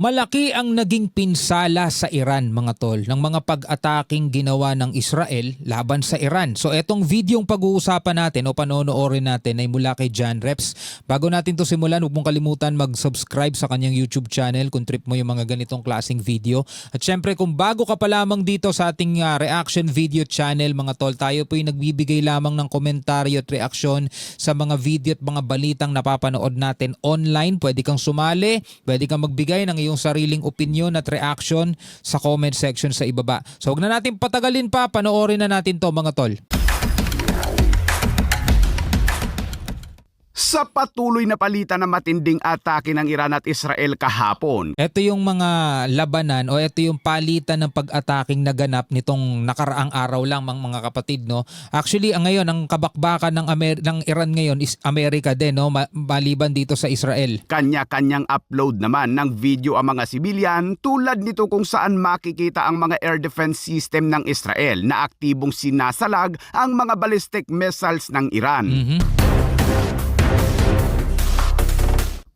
Malaki ang naging pinsala sa Iran mga tol ng mga pag-ataking ginawa ng Israel laban sa Iran. So etong videong pag-uusapan natin o panonoorin natin ay mula kay John Reps. Bago natin to simulan, huwag mong kalimutan mag-subscribe sa kanyang YouTube channel kung trip mo yung mga ganitong klaseng video. At syempre kung bago ka pa lamang dito sa ating reaction video channel mga tol, tayo po yung nagbibigay lamang ng komentaryo at reaksyon sa mga video at mga balitang napapanood natin online. Pwede kang sumali, pwede kang magbigay ng iyong sariling opinion at reaction sa comment section sa ibaba. So huwag na natin patagalin pa, panoorin na natin to mga tol. Sa patuloy na palitan ng matinding atake ng Iran at Israel kahapon. Ito yung mga labanan o ito yung palitan ng pag-ataking naganap nitong nakaraang araw lang mga kapatid, no. Actually ngayon ang kabakbakan ng Iran ngayon is Amerika din, no, maliban dito sa Israel. Kanya-kanyang upload naman ng video ang mga sibilyan tulad nito kung saan makikita ang mga air defense system ng Israel na aktibong sinasalag ang mga ballistic missiles ng Iran.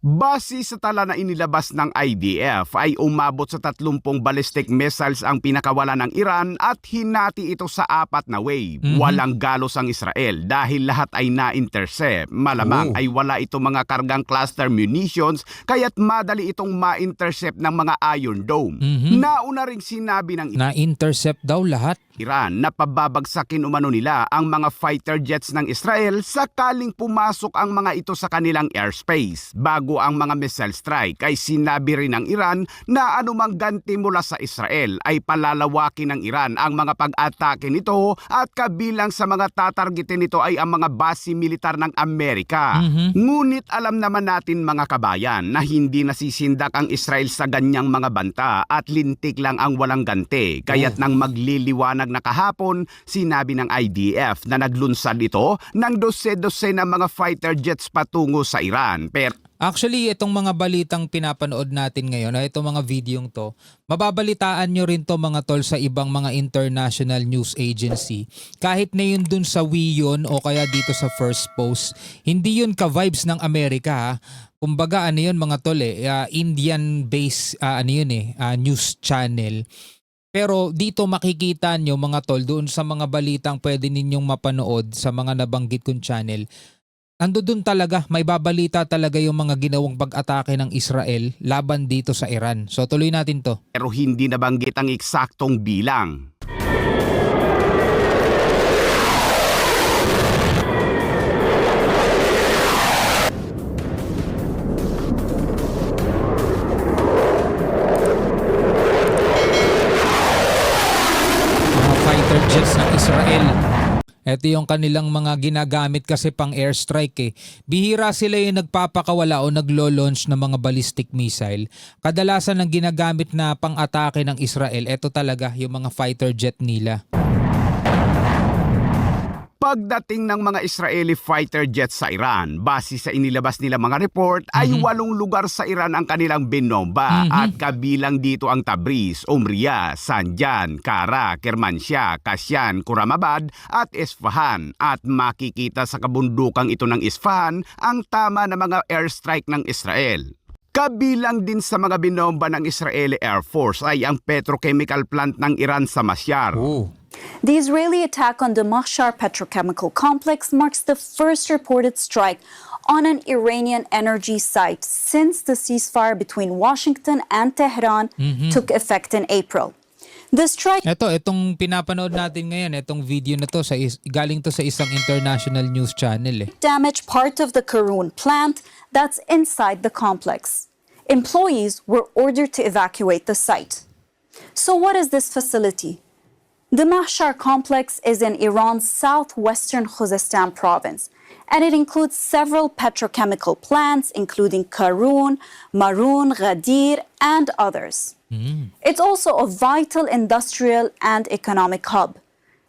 Base sa tala na inilabas ng IDF ay umabot sa 30 ballistic missiles ang pinakawala ng Iran at hinati ito sa 4 na wave. Walang galos ang Israel dahil lahat ay na-intercept. Malamang ay wala itong mga kargang cluster munitions kaya't madali itong ma-intercept ng mga Iron Dome. Nauna ring sinabi ng Na-intercept daw lahat. Iran na pababagsakin umano nila ang mga fighter jets ng Israel sakaling pumasok ang mga ito sa kanilang airspace. Bago ang mga missile strike ay sinabi rin ng Iran na anumang ganti mula sa Israel ay palalawakin ng Iran ang mga pag-atake nito at kabilang sa mga tatargetin nito ay ang mga base militar ng Amerika. Ngunit alam naman natin mga kabayan na hindi nasisindak ang Israel sa ganyang mga banta at lintik lang ang walang ganti. Kaya't nang magliliwanag na kahapon, sinabi ng IDF na naglunsad ito ng 12 na mga fighter jets patungo sa Iran. Actually, itong mga balitang pinapanood natin ngayon, itong mga videong to, mababalitaan nyo rin to mga tol sa ibang mga international news agency. Kahit na yun dun sa WION o kaya dito sa First Post, hindi yun ka-vibes ng Amerika ha. Kumbaga ano yun mga tol Indian-based news channel. Pero dito makikita nyo mga tol doon sa mga balitang pwede ninyong mapanood sa mga nabanggit kong channel. Ando doon talaga, may babalita talaga yung mga ginawang pag-atake ng Israel laban dito sa Iran. So tuloy natin to. Pero hindi nabanggit ang eksaktong bilang. Fighter jets ng Israel. Ito yung kanilang mga ginagamit kasi pang airstrike eh. Bihira sila yung nagpapakawala o naglo-launch ng mga ballistic missile. Kadalasan ang ginagamit na pang-atake ng Israel, ito talaga yung mga fighter jet nila. Pagdating ng mga Israeli fighter jets sa Iran, base sa inilabas nila mga report, ay 8 lugar sa Iran ang kanilang binomba at kabilang dito ang Tabriz, Umriyah, Sanjan, Kara, Kermanshah, Kasyan, Kuramabad at Isfahan. At makikita sa kabundukang ito ng Isfahan ang tama na mga airstrike ng Israel. Kabilang din sa mga binomba ng Israeli Air Force ay ang petrochemical plant ng Iran sa Masyar. The Israeli attack on the Mashhar petrochemical complex marks the first reported strike on an Iranian energy site since the ceasefire between Washington and Tehran took effect in April. The strike... Itong pinapanood natin ngayon, itong video na to, galing to sa isang international news channel eh. damaged part of the Karun plant that's inside the complex. Employees were ordered to evacuate the site. So what is this facility? The Mashhar complex is in Iran's southwestern Khuzestan province, and it includes several petrochemical plants, including Karun, Marun, Ghadir, and others. It's also a vital industrial and economic hub,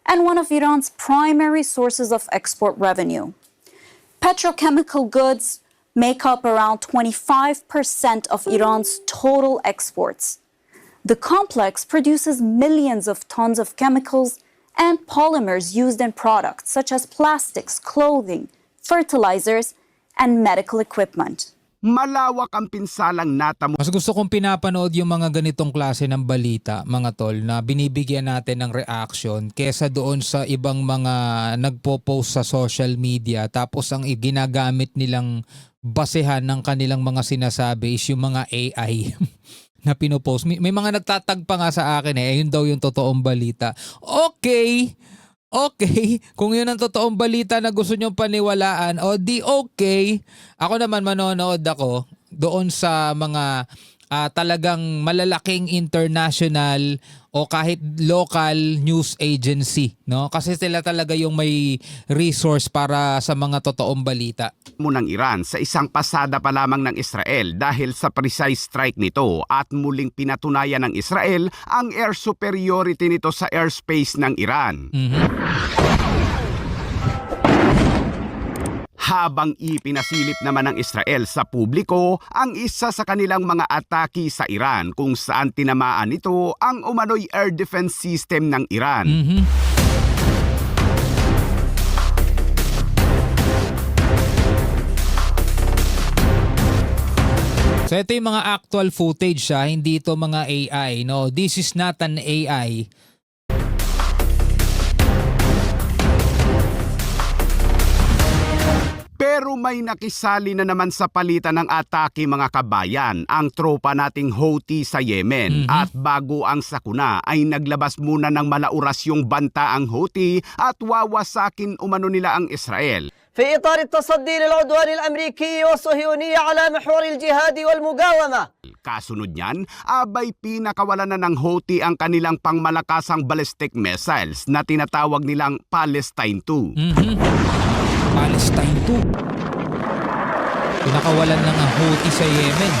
and one of Iran's primary sources of export revenue. Petrochemical goods make up around 25% of Iran's total exports. The complex produces millions of tons of chemicals and polymers used in products such as plastics, clothing, fertilizers, and medical equipment. Malawak ang pinsalang natamo Mas gusto kong pinapanood yung mga ganitong klase ng balita, mga tol, na binibigyan natin ng reaction kesa doon sa ibang mga nagpo-post sa social media tapos ang ginagamit nilang basehan ng kanilang mga sinasabi is yung mga AI na pinopost. May mga nagtatag pa nga sa akin yun daw yung totoong balita. Okay, kung yun ang totoong balita na gusto nyong paniwalaan, o di okay. Ako naman manonood ako doon sa mga talagang malalaking international o kahit local news agency, no? Kasi sila talaga yung may resource para sa mga totoong balita. ng Iran sa isang pasada pa lamang ng Israel dahil sa precise strike nito at muling pinatunayan ng Israel ang air superiority nito sa airspace ng Iran. Habang ipinasilip naman ng Israel sa publiko ang isa sa kanilang mga atake sa Iran kung saan tinamaan nito ang umano'y air defense system ng Iran. So ito yung mga actual footage hindi ito mga AI, no? This is not an AI. Pero may nakisali na naman sa palitan ng atake mga kabayan ang tropa nating Houthi sa Yemen. At bago ang sakuna ay naglabas muna ng malaurasyong banta ang Houthi at wawasakin umano nila ang Israel. في إطار التصدي للعدوان الأمريكي والصهيونية على محور الجهاد والمقاومة. Kasunod niyan, abay pinakawalan na ng Houthi ang kanilang pangmalakasang ballistic missiles na tinatawag nilang Palestine 2. Palestine 2. Pinakawalan ng Houthi sa Yemen.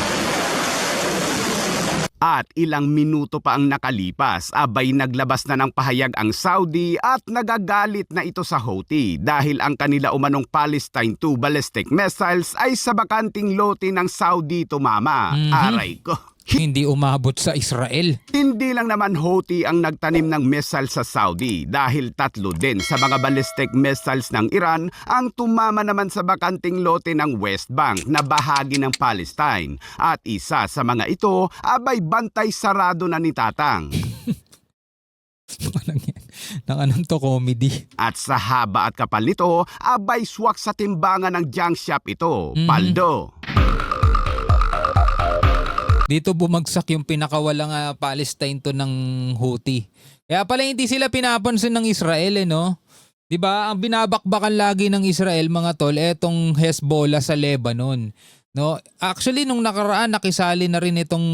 At ilang minuto pa ang nakalipas, abay naglabas na ng pahayag ang Saudi at nagagalit na ito sa Houthi dahil ang kanila umanong Palestine 2 ballistic missiles ay sa bakanting lote ng Saudi tumama. Aray ko. Hindi umabot sa Israel. Hindi lang naman Houthi ang nagtanim ng missile sa Saudi dahil tatlo din sa mga ballistic missiles ng Iran ang tumama naman sa bakanting lote ng West Bank na bahagi ng Palestine. At isa sa mga ito, abay bantay sarado na ni Tatang. Nang anong to comedy? At sa haba at kapal nito, abay swak sa timbangan ng junk shop ito, paldo. Dito bumagsak yung pinakawalang Palestine to ng Houthi. Kaya pala hindi sila pinapansin ng Israel no? 'Di ba? Ang binabakbakan lagi ng Israel mga tol etong Hezbollah sa Lebanon, no? Actually nung nakaraan nakisali na rin itong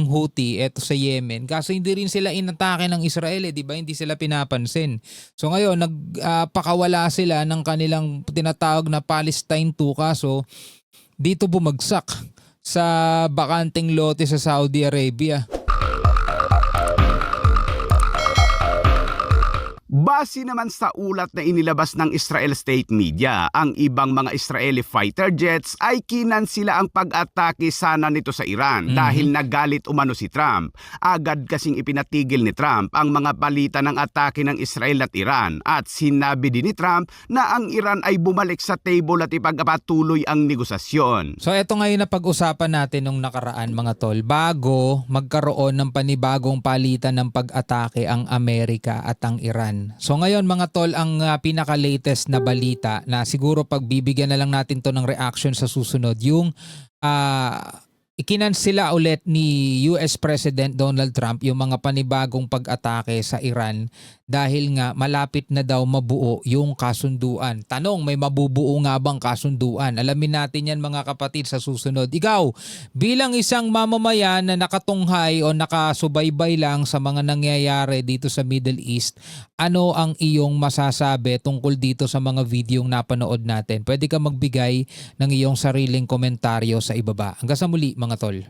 Houthi eto sa Yemen. Kaso hindi rin sila inatake ng Israel 'di ba? Hindi sila pinapansin. So ngayon nagpakawala sila ng kanilang tinatawag na Palestine 2 kaso dito bumagsak sa bakanting lote sa Saudi Arabia. Base naman sa ulat na inilabas ng Israel State Media, ang ibang mga Israeli fighter jets ay kinansila ang pag-atake sana nito sa Iran dahil nagalit umano si Trump. Agad kasing ipinatigil ni Trump ang mga palitan ng atake ng Israel at Iran at sinabi din ni Trump na ang Iran ay bumalik sa table at ipagpatuloy ang negosasyon. So eto ngayon na pag-usapan natin nung nakaraan mga tol, bago magkaroon ng panibagong palitan ng pag-atake ang Amerika at ang Iran. So ngayon mga tol, ang pinaka-latest na balita na siguro pagbibigyan na lang natin to ng reaction sa susunod, yung ikinansila ulit ni US President Donald Trump yung mga panibagong pag-atake sa Iran dahil nga malapit na daw mabuo yung kasunduan. Tanong, may mabubuo nga bang kasunduan? Alamin natin yan mga kapatid sa susunod. Ikaw, bilang isang mamamayan na nakatunghay o nakasubaybay lang sa mga nangyayari dito sa Middle East, ano ang iyong masasabi tungkol dito sa mga videong napanood natin? Pwede ka magbigay ng iyong sariling komentaryo sa ibaba. Hanggang sa muli mga tol.